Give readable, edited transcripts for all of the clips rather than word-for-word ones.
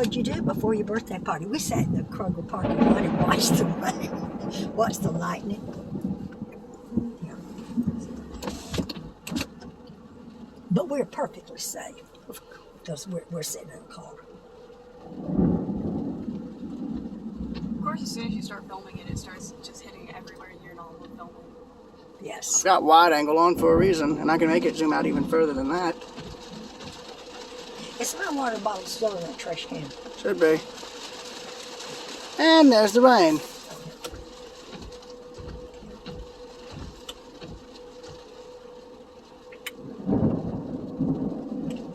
what'd you do before your birthday party? We sat in the Kroger parking lot and watched the rain, watched the lightning. Yeah. But we're perfectly safe because we're sitting in a car. Of course, as soon as you start filming it, it starts just hitting everywhere you're not filming. Yes. I've got wide angle on for a reason, and I can make it zoom out even further than that. It's my water bottle still in that trash can. Should be. And there's the rain.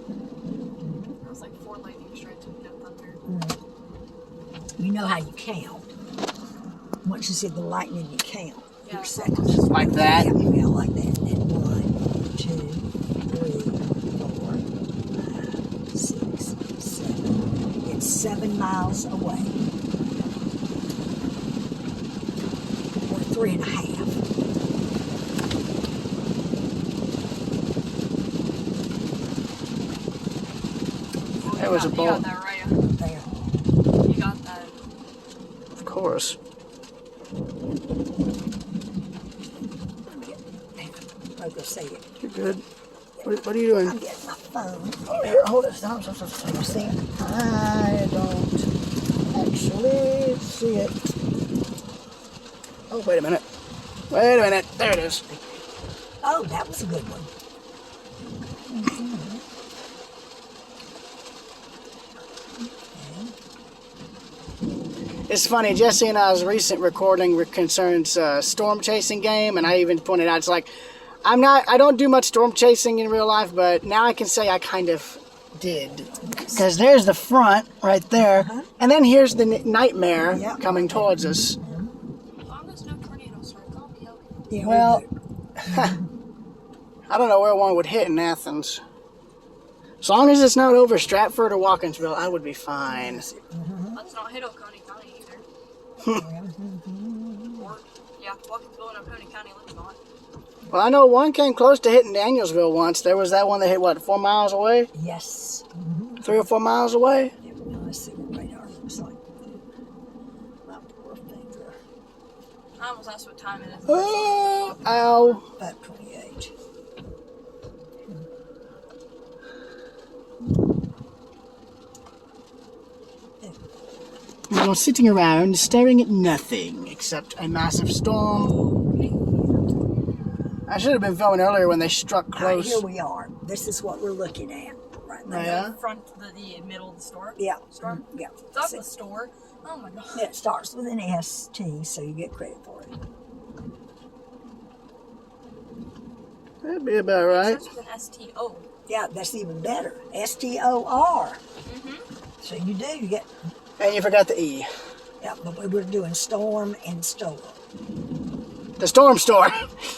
That was like 4 lightning strikes with no thunder. You know how you count. Once you see the lightning, you count. Yeah, Your seconds. Like that? Yeah, like that. And 1, 2, 3, 4, 5, 6, 7. It's 7 miles away. Or 3.5. There was a You bolt. got that right. There. You got that. Of course. I'll go say it. You're good. What are you doing? I'm getting my phone. Oh, here, hold it. Stop. You see? I don't actually see it. Oh, wait a minute. Wait a minute. There it is. Oh, that was a good one. It's funny, Jesse and I's recent recording concerns storm chasing game, and I even pointed out, it's like, I don't do much storm chasing in real life, but now I can say I kind of did. Because there's the front right there, and then here's the nightmare coming towards us. As long as no tornado strikes, I'll be okay. Yeah, Well, I don't know where one would hit in Athens. As long as it's not over Stratford or Watkinsville, I would be fine. Let's not hit Oconee County either. Or, yeah, Watkinsville and Oconee County, let's not. Well, I know one came close to hitting Danielsville once. There was that one that hit, what, 4 miles away? yes. 3 or 4 miles away? Yeah, now let's see what radar looks like. My poor finger. I almost asked what time it is. Oh, ow. About 28. You're sitting around staring at nothing except a massive storm. I should have been filming earlier when they struck All right, close. here we are. This is what we're looking at right now. Yeah. The front, the middle of the store? Yeah. Store? Yeah. That's See? the store. Oh my god. It starts with an ST, so you get credit for it. That'd be about right. It starts with an STO. Yeah, that's even better. STOR. So you do, you get, And you forgot the E. yeah, but we were doing storm and store. The storm store.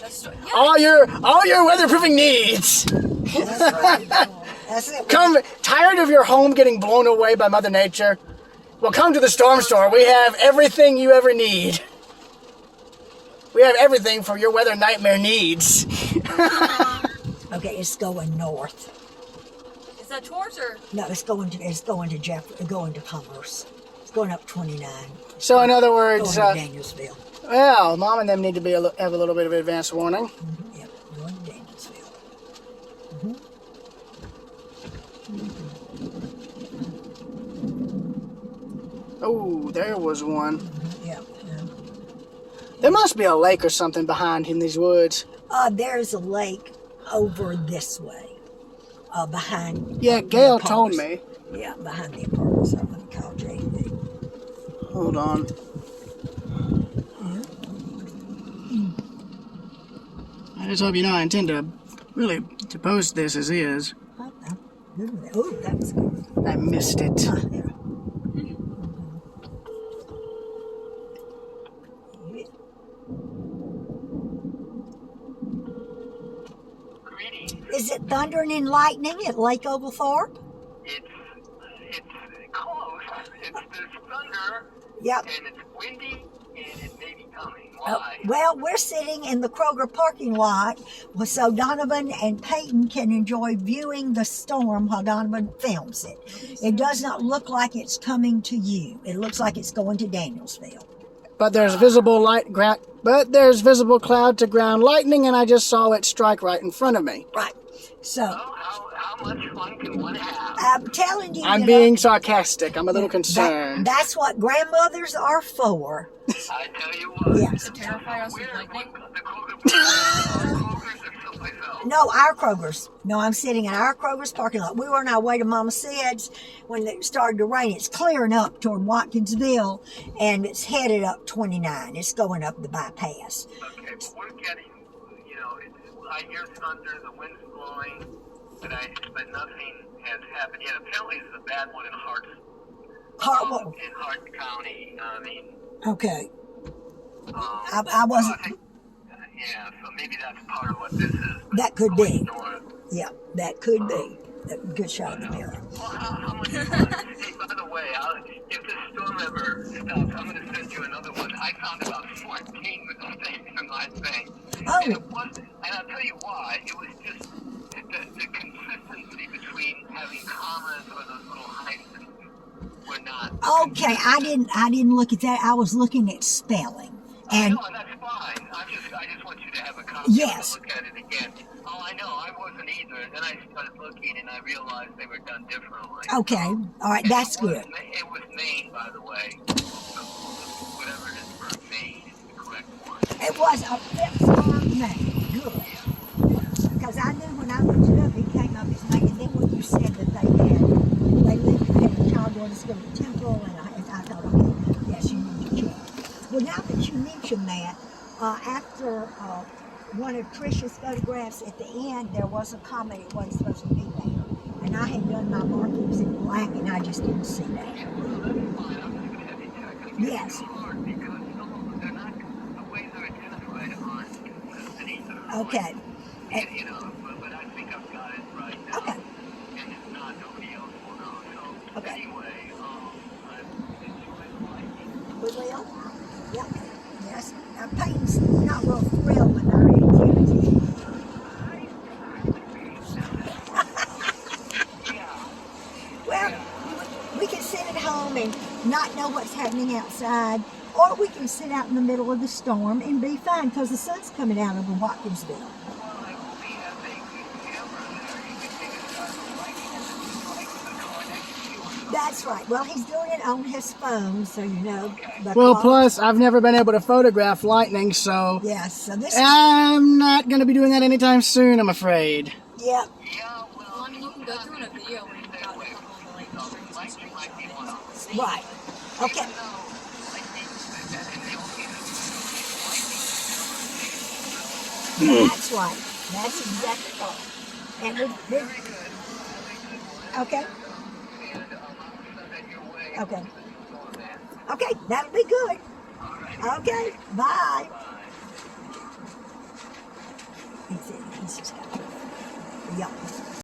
That's store. Yeah. All your weatherproofing needs. That's right. That's it. Come tired of your home getting blown away by Mother Nature? Well, come to the storm store. We have everything you ever need. We have everything for your weather nightmare needs. Okay, it's going north. Is that towards or? No, it's going to Commerce. It's going up 29. So in other Going words, to Danielsville. well, Mom and them need to be have a little bit of advance warning. Yep, going to Danielsville. Oh, there was one. Yep. There must be a lake or something behind in these woods. There's a lake over this way. Behind. Yeah, the Gail told apartments. me. Yeah, behind the apartments. I'm going to call JV. Hold on. I just hope you know I intend to really to post this as is. Oh, that was good. I missed it. Yeah. Is it thundering and lightning at Lake Oglethorpe? It's close. It's this thunder, Yep. and it's windy, and it may be coming. Oh, Why? well, we're sitting in the Kroger parking lot so Donovan and Peyton can enjoy viewing the storm while Donovan films it. It does not look like it's coming to you. It looks like it's going to Danielsville. But there's visible cloud to ground lightning, and I just saw it strike right in front of me. Right. So Well, how much fun can one have? I'm telling you, I'm you being know, sarcastic. I'm a little concerned. that's what grandmothers are for. I tell you what. Yes. To terrify us with Where, lightning. the Kroger's or someplace else? No, our Kroger's. No, I'm sitting in our Kroger's parking lot. We were on our way to Mama Sid's when it started to rain. It's clearing up toward Watkinsville, and it's headed up 29. It's going up the bypass. Okay, but we're getting, you know, I hear thunder, the wind's blowing, but nothing has happened yet. Apparently, it's a bad one in Hart County. I mean, Okay. I wasn't. Yeah, so maybe that's part of what this is. That could be. North. Yeah, that could be. Good shot at the mirror. Well, how much fun? Hey, by the way, if this storm ever stops, I'm going to send you another one. I found about 14 mistakes in my thing. Oh. And it wasn't, and I'll tell you why. It was just the consistency between having commas or those little hyphens were not. Okay, I didn't look at that. I was looking at spelling. And No, that's fine. I just want you to have a copy Yes. to look at it again. Oh, I know. I wasn't either. Then I started looking and I realized they were done differently. okay, all right, And that's it was, good. It was Maine, by the way. So whatever it is for Maine is the correct one. It was a fifth storm name. Good. Because I knew when I looked it up, it came up as Maine. And then when you said that they had a child going to school at Temple, and I thought, okay, yes, you need to check. Well, now that you mention that, after one of Trish's photographs at the end, there was a comment it wasn't supposed to be there. And I had done my markings in black, and I just didn't see that. Yeah, well, that's fine. I'm just going to have you check. I guess Yes. it's hard because some of them, they're not, the ways they're identified aren't consistent either. Okay. And, you know, but I think I've got it right now. Okay. And if not, nobody else will know. So, Okay. anyway, I've enjoyed the lightning. We will? Yep. Yes. Peyton's not real thrilled with our activity. Well, we can sit at home and not know what's happening outside, or we can sit out in the middle of the storm and be fine because the sun's coming out over Watkinsville. That's right. Well, he's doing it on his phone, so you know. Well, plus, I've never been able to photograph lightning, so Yes, so this I'm not going to be doing that anytime soon, I'm afraid. yeah. Well, I mean, you can go through in a video when you've got a couple of the lightning strings and strings. Right. Okay. That's right. That's exactly right. And okay. Okay. Okay, that'll be good. Okay, bye. He's just got to. Yeah.